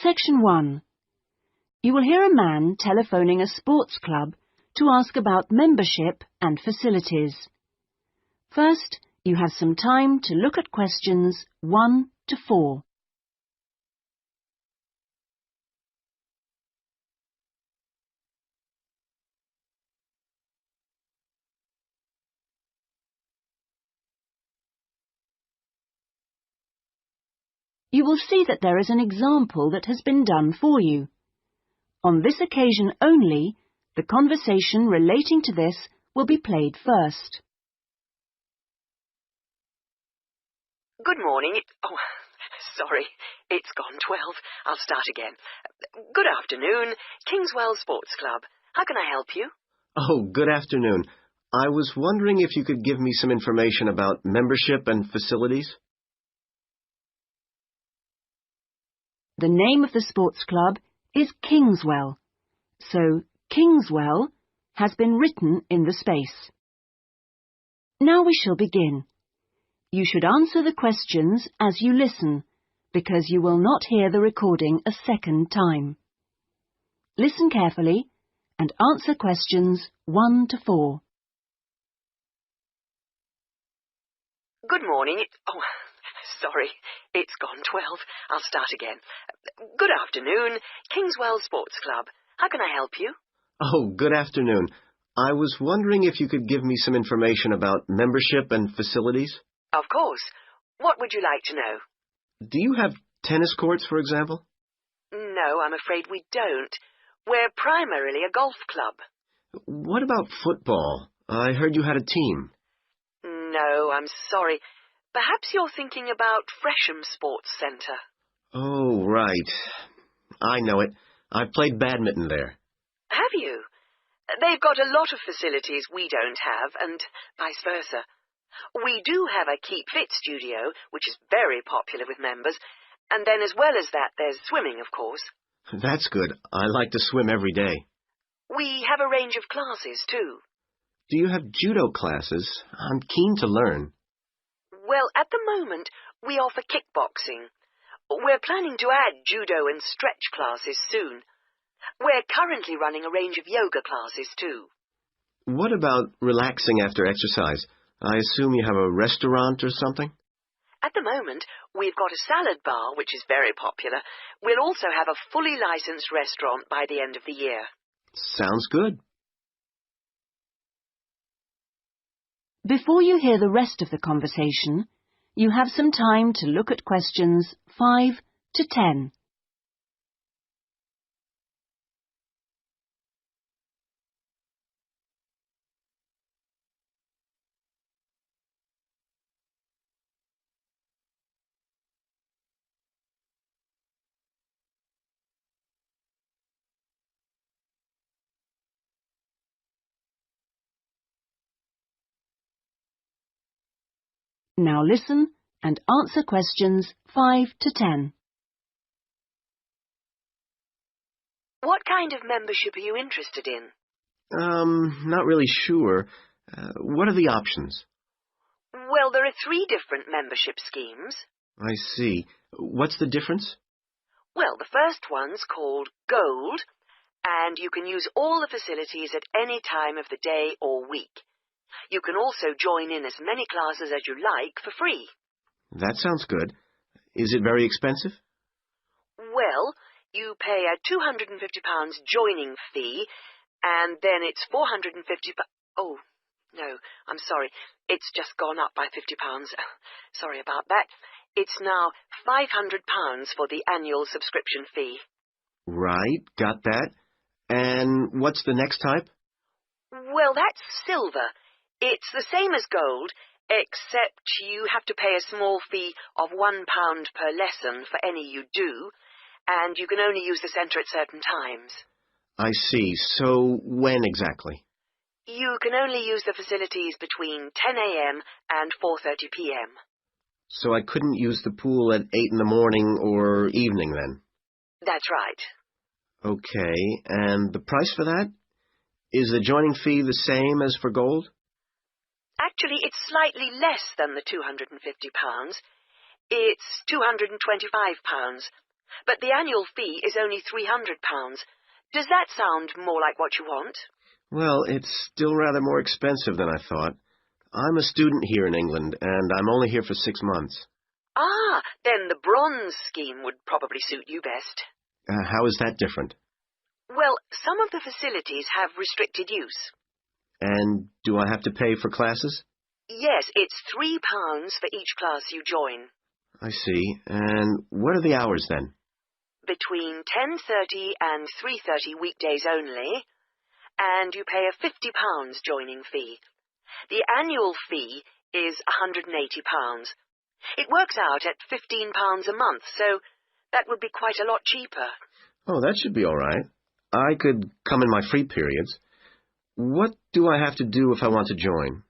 Section 1. You will hear a man telephoning a sports club to ask about membership and facilities. First, you have some time to look at questions 1 to 4. You will see that there is an example that has been done for you. On this occasion only, the conversation relating to this will be played first. Good morning. Sorry, it's gone 12. I'll start again. Good afternoon, Kingswell Sports Club. How can I help you? Oh, good afternoon. I was wondering if you could give me some information about membership and facilities. The name of the sports club is Kingswell, so Kingswell has been written in the space. Now we shall begin. You should answer the questions as you listen, because you will not hear the recording a second time. Listen carefully and answer questions 1 to 4. Good morning. Sorry, it's gone 12. I'll start again. Good afternoon, Kingswell Sports Club. How can I help you? Oh, good afternoon. I was wondering if you could give me some information about membership and facilities. Of course. What would you like to know? Do you have tennis courts, for example? No, I'm afraid we don't. We're primarily a golf club. What about football? I heard you had a team. No, I'm sorry. Perhaps you're thinking about Fresham Sports Centre. Oh, right. I know it. I've played badminton there. Have you? They've got a lot of facilities we don't have, and vice versa. We do have a Keep Fit studio, which is very popular with members, and then as well as that, there's swimming, of course. That's good. I like to swim every day. We have a range of classes, too. Do you have judo classes? I'm keen to learn. Well, at the moment, we offer kickboxing. We're planning to add judo and stretch classes soon. We're currently running a range of yoga classes, too. What about relaxing after exercise? I assume you have a restaurant or something? At the moment, we've got a salad bar, which is very popular. We'll also have a fully licensed restaurant by the end of the year. Sounds good. Before you hear the rest of the conversation, you have some time to look at questions 5 to 10. Now listen and answer questions 5 to 10. What kind of membership are you interested in? Not really sure. What are the options? Well, there are 3 different membership schemes. I see. What's the difference? Well, the first one's called Gold, and you can use all the facilities at any time of the day or week. You can also join in as many classes as you like for free. That sounds good. Is it very expensive? Well, you pay a £250 joining fee, and then it's £450. Oh, no, I'm sorry. It's just gone up by £50. Sorry about that. It's now £500 for the annual subscription fee. Right, got that. And what's the next type? Well, that's silver. It's the same as gold, except you have to pay a small fee of £1 per lesson for any you do, and you can only use the centre at certain times. I see. So when exactly? You can only use the facilities between 10 a.m. and 4:30 p.m. So I couldn't use the pool at 8 in the morning or evening then? That's right. Okay, and the price for that? Is the joining fee the same as for gold? Actually, it's slightly less than the £250. It's £225. but the annual fee is only £300. Does that sound more like what you want? Well, it's still rather more expensive than I thought. I'm a student here in England, and I'm only here for 6 months. Ah, then the bronze scheme would probably suit you best. How is that different? Well, some of the facilities have restricted use. And do I have to pay for classes? Yes, it's £3 for each class you join. I see. And what are the hours then? Between 10:30 and 3:30 weekdays only, and you pay a £50 joining fee. The annual fee is £180. It works out at £15 a month, so that would be quite a lot cheaper. Oh, that should be all right. I could come in my free periods. What do I have to do if I want to join?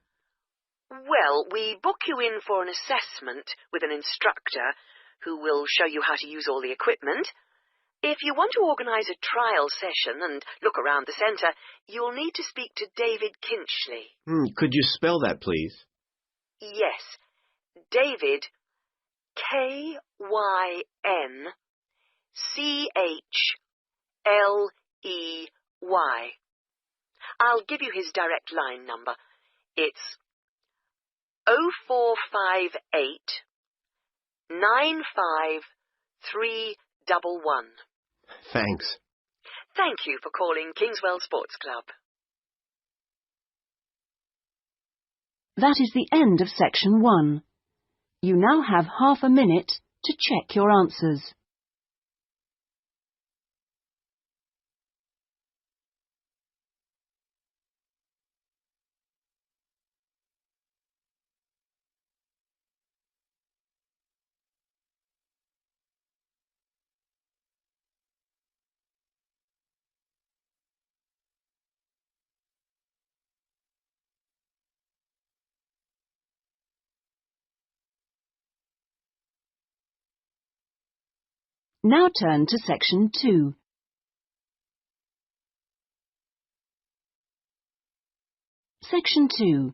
Well, we book you in for an assessment with an instructor who will show you how to use all the equipment. If you want to organise a trial session and look around the centre, you'll need to speak to David Kinchley. Could you spell that, please? Yes, David, K-Y-N-C-H-L-E-Y. I'll give you his direct line number. It's 0458 95311. Thanks. Thank you for calling Kingswell Sports Club. That is the end of section 1. You now have half a minute to check your answers. Now turn to section 2. Section 2.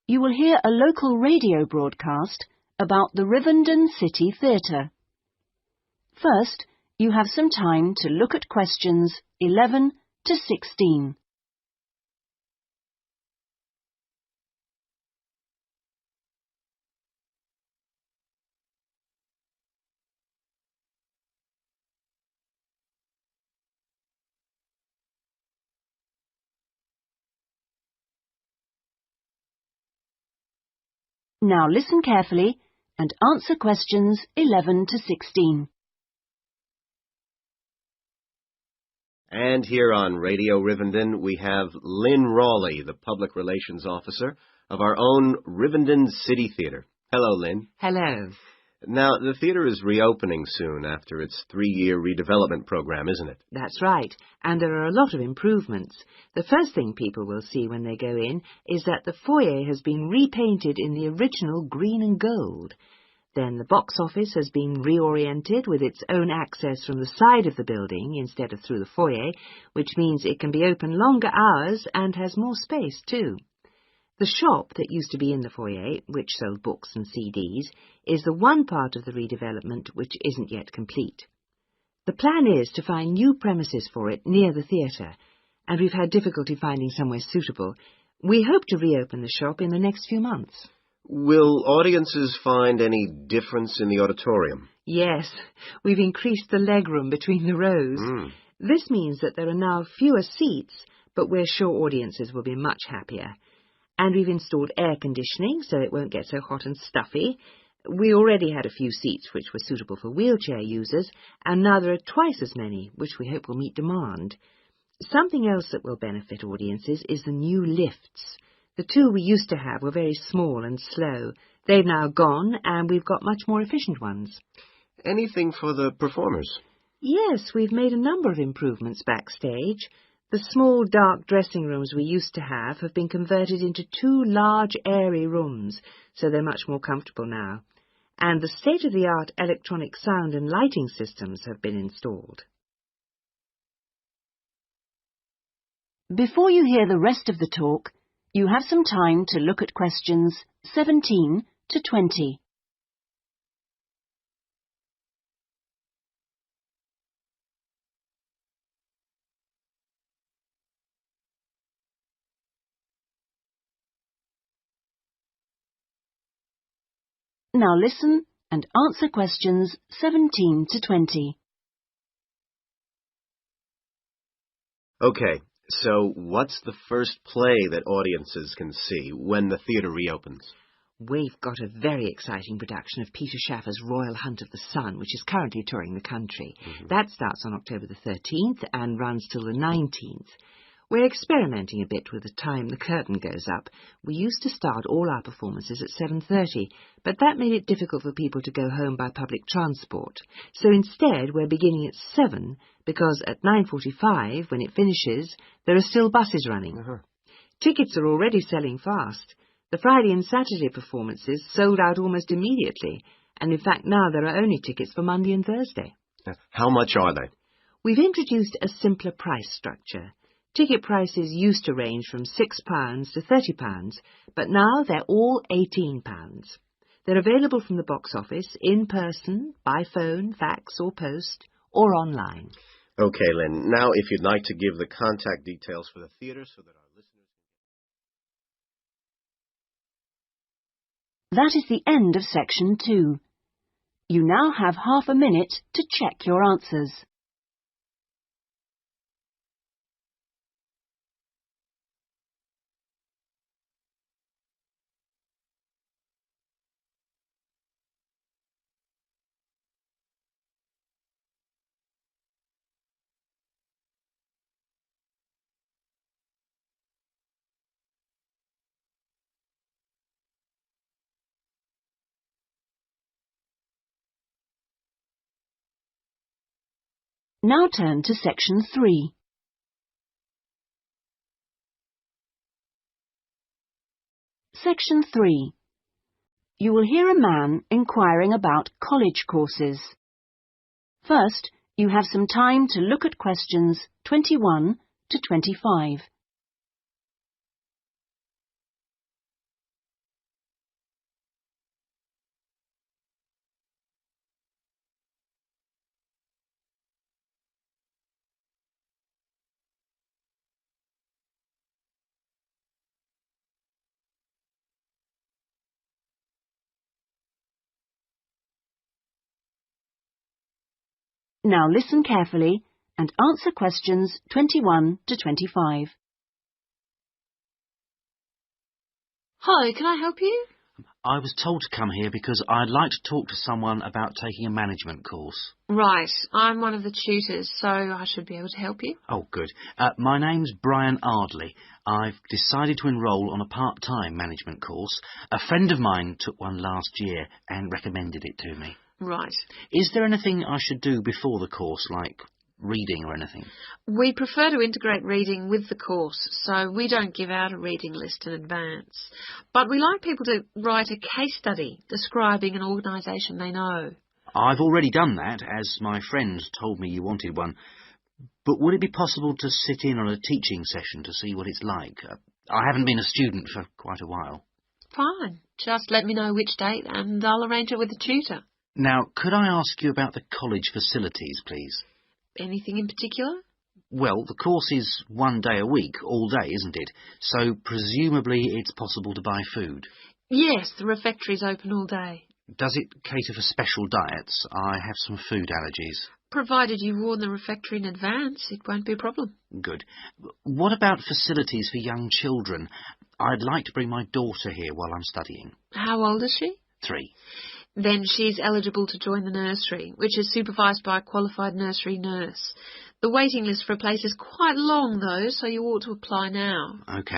You will hear a local radio broadcast about the Rivendell City Theatre. First, you have some time to look at questions 11 to 16. Now listen carefully and answer questions 11 to 16. And here on Radio Rivendell, we have Lynn Rawley, the Public Relations Officer of our own Rivendell City Theatre. Hello, Lynn. Hello. Now, the theatre is reopening soon after its 3-year redevelopment program, isn't it? That's right, and there are a lot of improvements. The first thing people will see when they go in is that the foyer has been repainted in the original green and gold. Then the box office has been reoriented with its own access from the side of the building instead of through the foyer, which means it can be open longer hours and has more space too. The shop that used to be in the foyer, which sold books and CDs, is the one part of the redevelopment which isn't yet complete. The plan is to find new premises for it near the theatre, and we've had difficulty finding somewhere suitable. We hope to reopen the shop in the next few months. Will audiences find any difference in the auditorium? Yes, we've increased the legroom between the rows. This means that there are now fewer seats, but we're sure audiences will be much happier. And we've installed air conditioning so it won't get so hot and stuffy. We already had a few seats which were suitable for wheelchair users, and now there are twice as many, which we hope will meet demand. Something else that will benefit audiences is the new lifts. The 2 we used to have were very small and slow. They've now gone, and we've got much more efficient ones. Anything for the performers? Yes, we've made a number of improvements backstage. The small, dark dressing rooms we used to have been converted into 2 large, airy rooms, so they're much more comfortable now. And the state-of-the-art electronic sound and lighting systems have been installed. Before you hear the rest of the talk, you have some time to look at questions 17 to 20. Now listen and answer questions 17 to 20. Okay, so what's the first play that audiences can see when the theatre reopens? We've got a very exciting production of Peter Shaffer's Royal Hunt of the Sun, which is currently touring the country. That starts on October the 13th and runs till the 19th. We're experimenting a bit with the time the curtain goes up. We used to start all our performances at 7:30, but that made it difficult for people to go home by public transport. So instead, we're beginning at 7, because at 9:45, when it finishes, there are still buses running. Tickets are already selling fast. The Friday and Saturday performances sold out almost immediately, and in fact now there are only tickets for Monday and Thursday. How much are they? We've introduced a simpler price structure. Ticket prices used to range from £6 to £30, but now they're all £18. They're available from the box office, in person, by phone, fax or post, or online. Okay, Lynn, now if you'd like to give the contact details for the theatre so that our listeners... That is the end of section 2. You now have half a minute to check your answers. Now turn to section 3. Section 3. You will hear a man inquiring about college courses. First, you have some time to look at questions 21 to 25. Now listen carefully and answer questions 21 to 25. Hi, can I help you? I was told to come here because I'd like to talk to someone about taking a management course. Right, I'm one of the tutors, so I should be able to help you. Oh, good. My name's Brian Ardley. I've decided to enrol on a part-time management course. A friend of mine took one last year and recommended it to me. Right. Is there anything I should do before the course, like reading or anything? We prefer to integrate reading with the course, so we don't give out a reading list in advance. But we like people to write a case study describing an organisation they know. I've already done that, as my friend told me you wanted one. But would it be possible to sit in on a teaching session to see what it's like? I haven't been a student for quite a while. Fine. Just let me know which date and I'll arrange it with the tutor. Now, could I ask you about the college facilities, please? Anything in particular? Well, the course is 1 day a week, all day, isn't it? So presumably it's possible to buy food. Yes, the refectory's open all day. Does it cater for special diets? I have some food allergies. Provided you warn the refectory in advance, it won't be a problem. Good. What about facilities for young children? I'd like to bring my daughter here while I'm studying. How old is she? 3. Then she's eligible to join the nursery, which is supervised by a qualified nursery nurse. The waiting list for a place is quite long, though, so you ought to apply now. OK.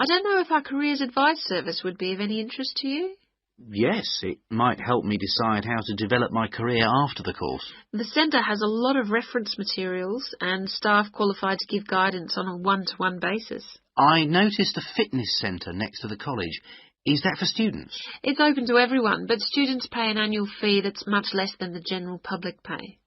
I don't know if our careers advice service would be of any interest to you. Yes, it might help me decide how to develop my career after the course. The centre has a lot of reference materials and staff qualified to give guidance on a one-to-one basis. I noticed a fitness centre next to the college. Is that for students? It's open to everyone, but students pay an annual fee that's much less than the general public pay.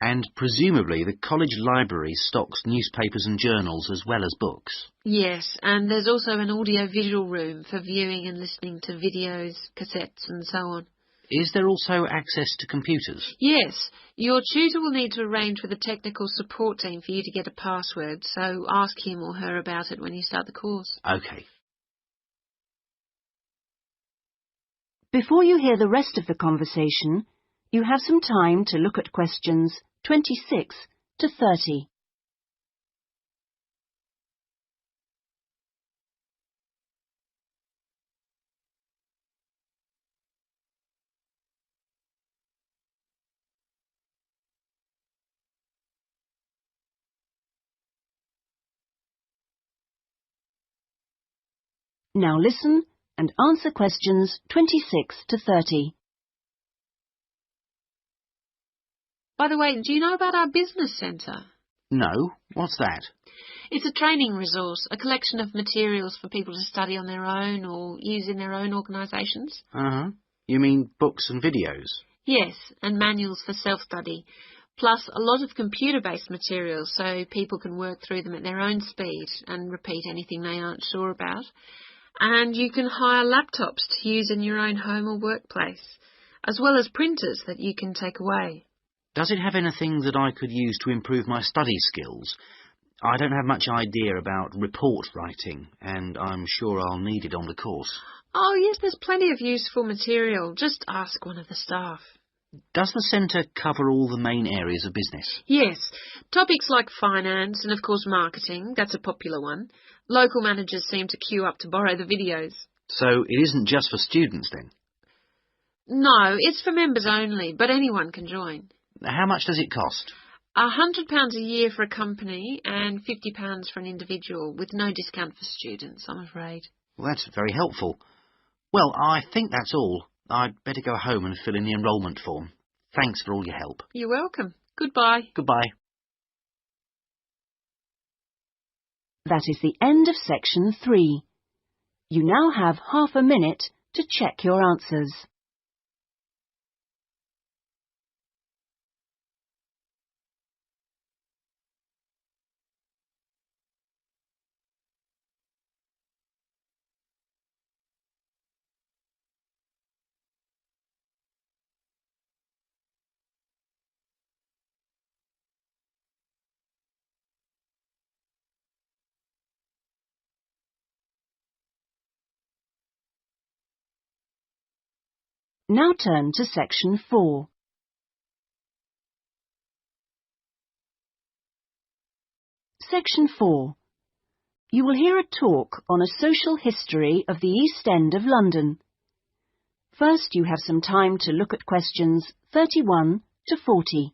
And presumably the college library stocks newspapers and journals as well as books. Yes, and there's also an audio-visual room for viewing and listening to videos, cassettes and so on. Is there also access to computers? Yes, your tutor will need to arrange with the technical support team for you to get a password, so ask him or her about it when you start the course. OK. Before you hear the rest of the conversation, you have some time to look at questions 26 to 30. Now listen and answer questions 26 to 30. By the way, do you know about our business centre? No, what's that? It's a training resource, a collection of materials for people to study on their own or use in their own organisations. Uh-huh. You mean books and videos? Yes, and manuals for self-study, plus a lot of computer-based materials so people can work through them at their own speed and repeat anything they aren't sure about. And you can hire laptops to use in your own home or workplace, as well as printers that you can take away. Does it have anything that I could use to improve my study skills? I don't have much idea about report writing, and I'm sure I'll need it on the course. Oh, yes, there's plenty of useful material. Just ask one of the staff. Does the centre cover all the main areas of business? Yes, topics like finance and, of course, marketing, that's a popular one. Local managers seem to queue up to borrow the videos. So it isn't just for students, then? No, it's for members only, but anyone can join. How much does it cost? £100 a year for a company and £50 for an individual, with no discount for students, I'm afraid. Well, that's very helpful. Well, I think that's all. I'd better go home and fill in the enrolment form. Thanks for all your help. You're welcome. Goodbye. Goodbye. That is the end of section 3. You now have half a minute to check your answers. Now turn to section 4. Section 4. You will hear a talk on a social history of the East End of London. First, you have some time to look at questions 31 to 40.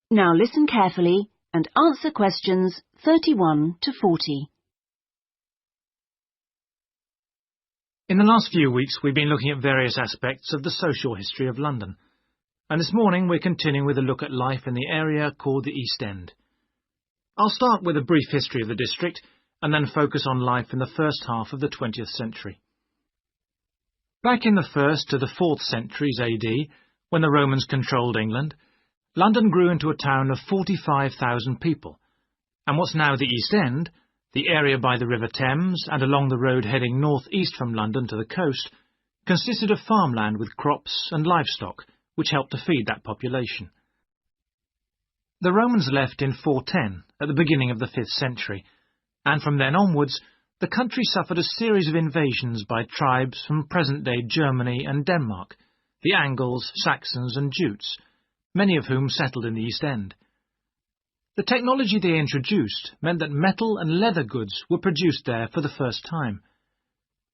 Now listen carefully and answer questions 31 to 40. In the last few weeks, we've been looking at various aspects of the social history of London, and this morning we're continuing with a look at life in the area called the East End. I'll start with a brief history of the district, and then focus on life in the first half of the 20th century. Back in the 1st to the 4th centuries AD, when the Romans controlled England, London grew into a town of 45,000 people, and what's now the East End, the area by the River Thames and along the road heading north-east from London to the coast, consisted of farmland with crops and livestock, which helped to feed that population. The Romans left in 410, at the beginning of the 5th century, and from then onwards, the country suffered a series of invasions by tribes from present-day Germany and Denmark, the Angles, Saxons and Jutes, many of whom settled in the East End. The technology they introduced meant that metal and leather goods were produced there for the first time,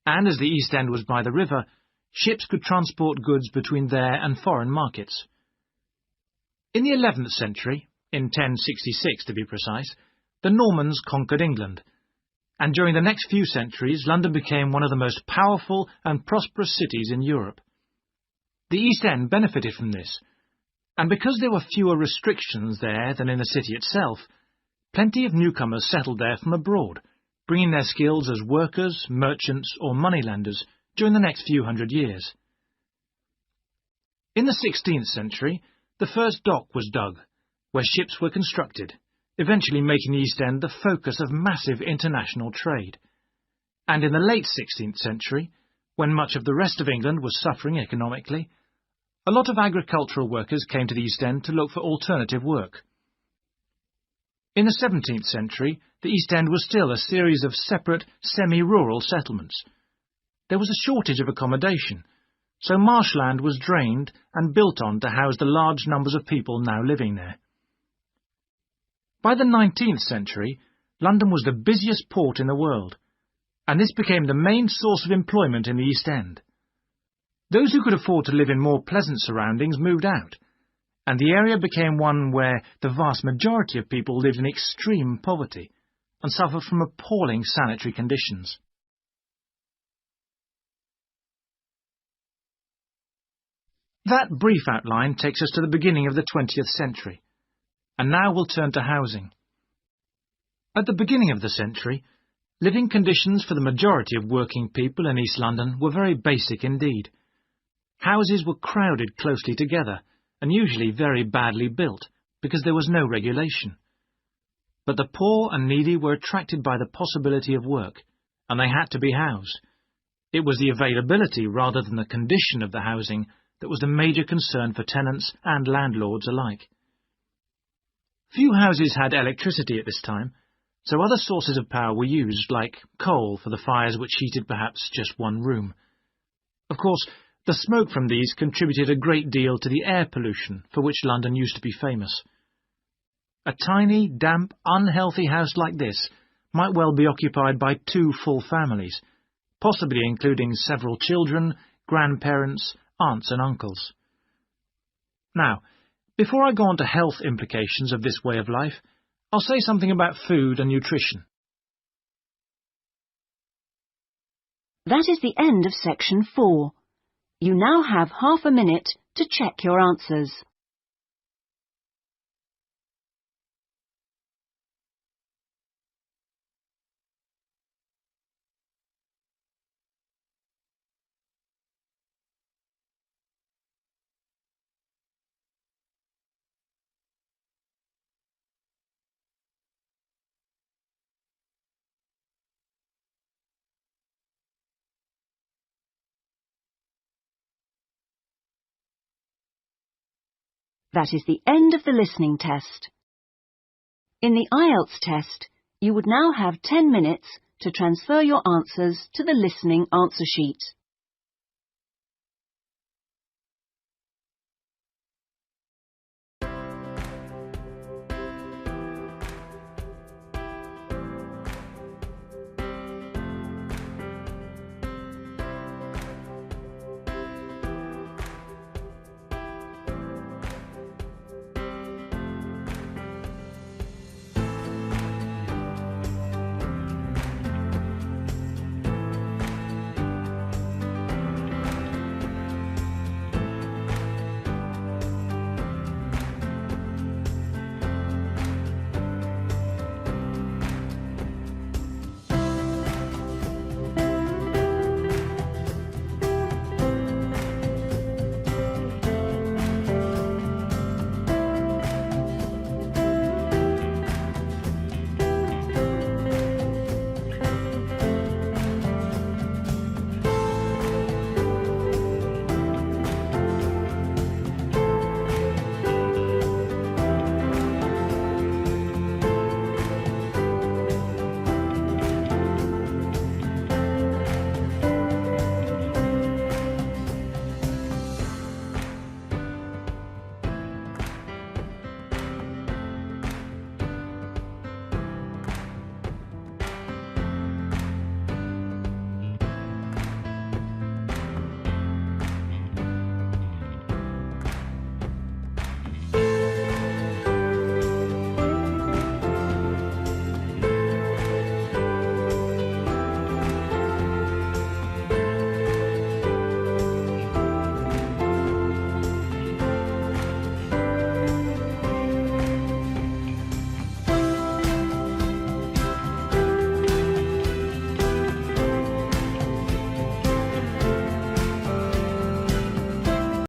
and as the East End was by the river, ships could transport goods between there and foreign markets. In the 11th century, in 1066 to be precise, the Normans conquered England, and during the next few centuries London became one of the most powerful and prosperous cities in Europe. The East End benefited from this, And because there were fewer restrictions there than in the city itself, plenty of newcomers settled there from abroad, bringing their skills as workers, merchants or moneylenders during the next few hundred years. In the 16th century, the first dock was dug, where ships were constructed, eventually making the East End the focus of massive international trade. And in the late 16th century, when much of the rest of England was suffering economically, a lot of agricultural workers came to the East End to look for alternative work. In the 17th century, the East End was still a series of separate, semi-rural settlements. There was a shortage of accommodation, so marshland was drained and built on to house the large numbers of people now living there. By the 19th century, London was the busiest port in the world, and this became the main source of employment in the East End. Those who could afford to live in more pleasant surroundings moved out, and the area became one where the vast majority of people lived in extreme poverty and suffered from appalling sanitary conditions. That brief outline takes us to the beginning of the 20th century, and now we'll turn to housing. At the beginning of the century, living conditions for the majority of working people in East London were very basic indeed. Houses were crowded closely together, and usually very badly built, because there was no regulation. But the poor and needy were attracted by the possibility of work, and they had to be housed. It was the availability rather than the condition of the housing that was the major concern for tenants and landlords alike. Few houses had electricity at this time, so other sources of power were used, like coal for the fires which heated perhaps just one room. Of course, the smoke from these contributed a great deal to the air pollution for which London used to be famous. A tiny, damp, unhealthy house like this might well be occupied by 2 full families, possibly including several children, grandparents, aunts and uncles. Now, before I go on to health implications of this way of life, I'll say something about food and nutrition. That is the end of section 4. You now have half a minute to check your answers. That is the end of the listening test. In the Ielts test, you would now have 10 minutes to transfer your answers to the listening answer sheet.